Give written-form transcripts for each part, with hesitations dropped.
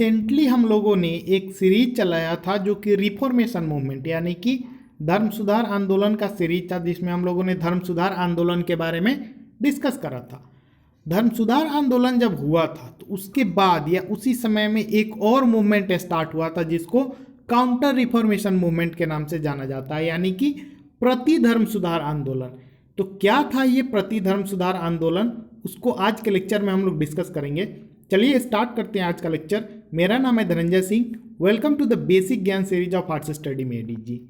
Recently हम लोगों ने एक सीरीज चलाया था जो कि रिफॉर्मेशन मूवमेंट यानी कि धर्म सुधार आंदोलन का सीरीज था, जिसमें हम लोगों ने धर्म सुधार आंदोलन के बारे में डिस्कस करा था। धर्म सुधार आंदोलन जब हुआ था तो उसके बाद या उसी समय में एक और मूवमेंट स्टार्ट हुआ था जिसको काउंटर रिफॉर्मेशन मूवमेंट के नाम से जाना जाता है, यानी कि प्रति धर्म सुधार आंदोलन। तो क्या था ये प्रति धर्म सुधार आंदोलन, उसको आज के लेक्चर में हम लोग डिस्कस करेंगे। चलिए स्टार्ट करते हैं आज का लेक्चर। मेरा नाम है Dhananjay Singh. Welcome to the basic Gyan series of arts study में ADG.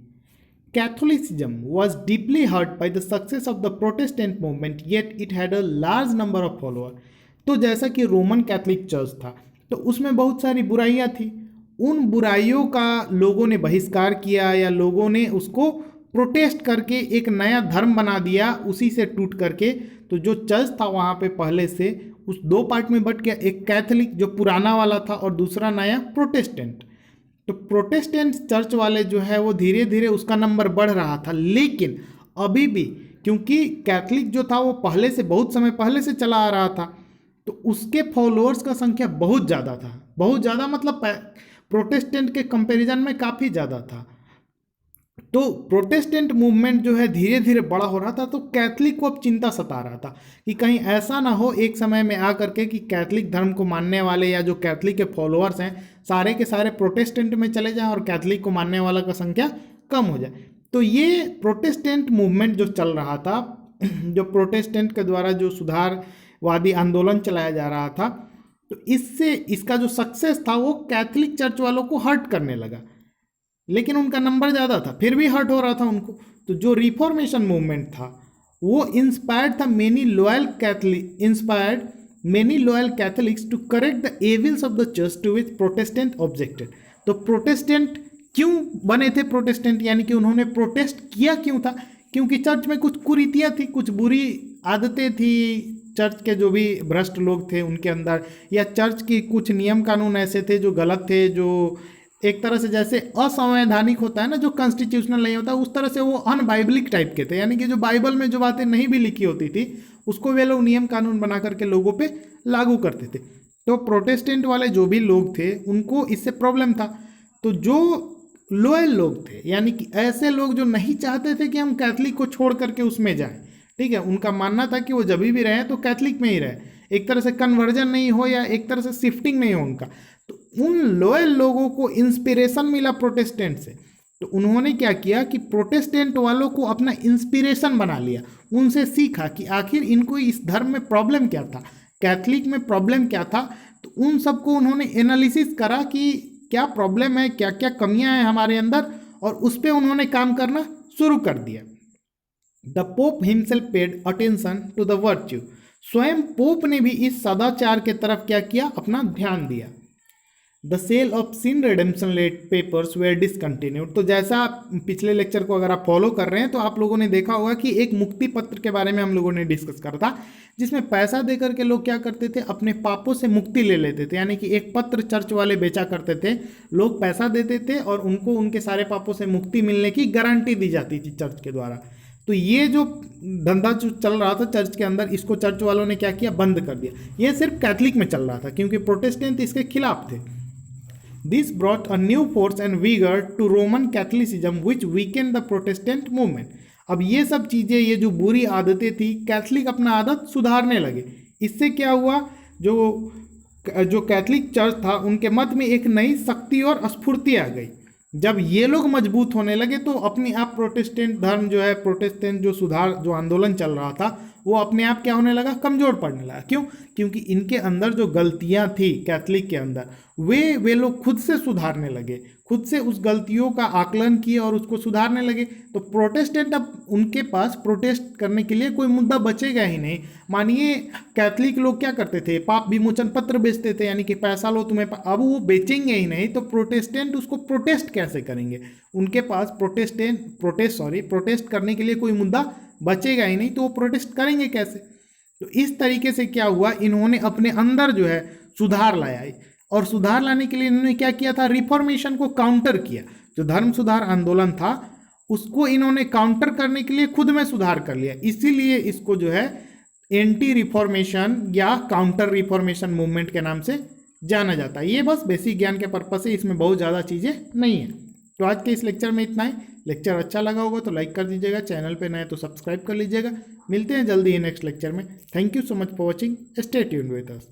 Catholicism was deeply hurt by the success of the Protestant movement, yet it had a large number of followers. तो जैसा कि रोमन कैथोलिक चर्च था तो उसमें बहुत सारी बुराइयां थी। उन बुराइयों का लोगों ने बहिष्कार किया या लोगों ने उसको प्रोटेस्ट करके एक नया धर्म बना दिया उसी से टूट करके। तो जो चर्च था वहाँ पे पहले से उस दो पार्ट में बट गया, एक कैथोलिक जो पुराना वाला था और दूसरा नया प्रोटेस्टेंट। तो प्रोटेस्टेंट चर्च वाले जो है वो धीरे धीरे उसका नंबर बढ़ रहा था, लेकिन अभी भी क्योंकि कैथोलिक जो था वो पहले से बहुत समय पहले से चला आ रहा था तो उसके फॉलोअर्स का संख्या बहुत ज़्यादा था। बहुत ज़्यादा मतलब प्रोटेस्टेंट के कंपैरिजन में काफ़ी ज़्यादा था। तो प्रोटेस्टेंट मूवमेंट जो है धीरे धीरे बड़ा हो रहा था, तो कैथोलिक को अब चिंता सता रहा था कि कहीं ऐसा ना हो एक समय में आ करके कि कैथोलिक धर्म को मानने वाले या जो कैथोलिक के फॉलोअर्स हैं सारे के सारे प्रोटेस्टेंट में चले जाएं और कैथोलिक को मानने वाला का संख्या कम हो जाए। तो ये प्रोटेस्टेंट मूवमेंट जो चल रहा था, जो प्रोटेस्टेंट के द्वारा जो सुधारवादी आंदोलन चलाया जा रहा था, तो इससे इसका जो सक्सेस था वो कैथोलिक चर्च वालों को हर्ट करने लगा, लेकिन उनका नंबर ज़्यादा था फिर भी हर्ट हो रहा था उनको। तो जो रिफॉर्मेशन मूवमेंट था वो inspired many loyal Catholics to correct the evils of the church to which Protestant objected. तो प्रोटेस्टेंट क्यों बने थे प्रोटेस्टेंट, यानी कि उन्होंने प्रोटेस्ट किया क्यों था? क्योंकि चर्च में कुछ कुरीतियाँ थी, कुछ बुरी आदतें थी चर्च के जो भी भ्रष्ट लोग थे उनके अंदर, या चर्च की कुछ नियम कानून ऐसे थे जो गलत थे, जो एक तरह से जैसे असंवैधानिक होता है ना, जो कॉन्स्टिट्यूशनल नहीं होता, उस तरह से वो अनबाइबलिक टाइप के थे, यानी कि जो बाइबल में जो बातें नहीं भी लिखी होती थी उसको वे लोग नियम कानून बना करके लोगों पे लागू करते थे। तो प्रोटेस्टेंट वाले जो भी लोग थे उनको इससे प्रॉब्लम था। तो जो लॉयल लोग थे, यानी कि ऐसे लोग जो नहीं चाहते थे कि हम कैथोलिक को छोड़ करके उसमें जाएं, ठीक है, उनका मानना था कि वो जब भी रहे तो कैथोलिक में ही रहे, एक तरह से कन्वर्जन नहीं हो या एक तरह से शिफ्टिंग नहीं हो उनका। तो उन लॉयल लोगों को इंस्पिरेशन मिला प्रोटेस्टेंट से, तो उन्होंने क्या किया कि प्रोटेस्टेंट वालों को अपना इंस्पिरेशन बना लिया, उनसे सीखा कि आखिर इनको इस धर्म में प्रॉब्लम क्या था, कैथोलिक में प्रॉब्लम क्या था। तो उन सबको उन्होंने एनालिसिस करा कि क्या प्रॉब्लम है, क्या क्या कमियां हैं हमारे अंदर, और उस पर उन्होंने काम करना शुरू कर दिया। The pope himself paid attention to the virtue. स्वयं पोप ने भी इस सदाचार के तरफ क्या किया, अपना ध्यान दिया। The sale of sin redemption let papers were discontinued. तो जैसा पिछले लेक्चर को अगर आप फॉलो कर रहे हैं तो आप लोगों ने देखा होगा कि एक मुक्ति पत्र के बारे में हम लोगों ने डिस्कस करा था, जिसमें पैसा दे करके लोग क्या करते थे, अपने पापों से मुक्ति ले लेते थे, यानी कि एक पत्र चर्च वाले बेचा करते थे, लोग पैसा देते थे और उनको उनके सारे पापों से मुक्ति मिलने की गारंटी दी जाती थी चर्च के द्वारा। तो ये जो धंधा जो चल रहा था चर्च के अंदर, इसको चर्च वालों ने क्या किया, बंद कर दिया। ये सिर्फ कैथोलिक में चल रहा था क्योंकि प्रोटेस्टेंट इसके खिलाफ थे। This brought a new force and vigor to Roman Catholicism, which weakened the Protestant movement. अब ये सब चीज़ें, ये जो बुरी आदतें थी, कैथोलिक अपना आदत सुधारने लगे। इससे क्या हुआ, जो कैथोलिक चर्च था उनके मत में एक नई शक्ति और स्फूर्ति आ गई। जब ये लोग मजबूत होने लगे तो अपने आप प्रोटेस्टेंट धर्म जो है, प्रोटेस्टेंट जो सुधार जो आंदोलन चल रहा था वो अपने आप क्या होने लगा, कमज़ोर पड़ने लगा। क्यों? क्योंकि इनके अंदर जो गलतियां थी कैथोलिक के अंदर वे लोग खुद से सुधारने लगे, खुद से उस गलतियों का आकलन किए और उसको सुधारने लगे। तो प्रोटेस्टेंट अब उनके पास प्रोटेस्ट करने के लिए कोई मुद्दा बचेगा ही नहीं। मानिए कैथोलिक लोग क्या करते थे, पाप विमोचन पत्र बेचते थे, यानी कि पैसा लो तुम्हें, अब वो बेचेंगे ही नहीं तो प्रोटेस्टेंट उसको प्रोटेस्ट कैसे करेंगे? उनके पास प्रोटेस्ट करने के लिए कोई मुद्दा बचेगा ही नहीं, तो वो प्रोटेस्ट करेंगे कैसे? तो इस तरीके से क्या हुआ, इन्होंने अपने अंदर जो है सुधार लाया, और सुधार लाने के लिए इन्होंने क्या किया था, रिफॉर्मेशन को काउंटर किया। जो धर्म सुधार आंदोलन था उसको इन्होंने काउंटर करने के लिए खुद में सुधार कर लिया, इसीलिए इसको जो है एंटी रिफॉर्मेशन या काउंटर रिफॉर्मेशन मूवमेंट के नाम से जाना जाता है। ये बस बेसिक ज्ञान के पर्पस से, इसमें बहुत ज़्यादा चीज़ें नहीं है। तो आज के इस लेक्चर में इतना ही। लेक्चर अच्छा लगा होगा तो लाइक कर दीजिएगा, चैनल पे नए तो सब्सक्राइब कर लीजिएगा। मिलते हैं जल्दी ही नेक्स्ट लेक्चर में। Thank you so much for watching, stay tuned with us.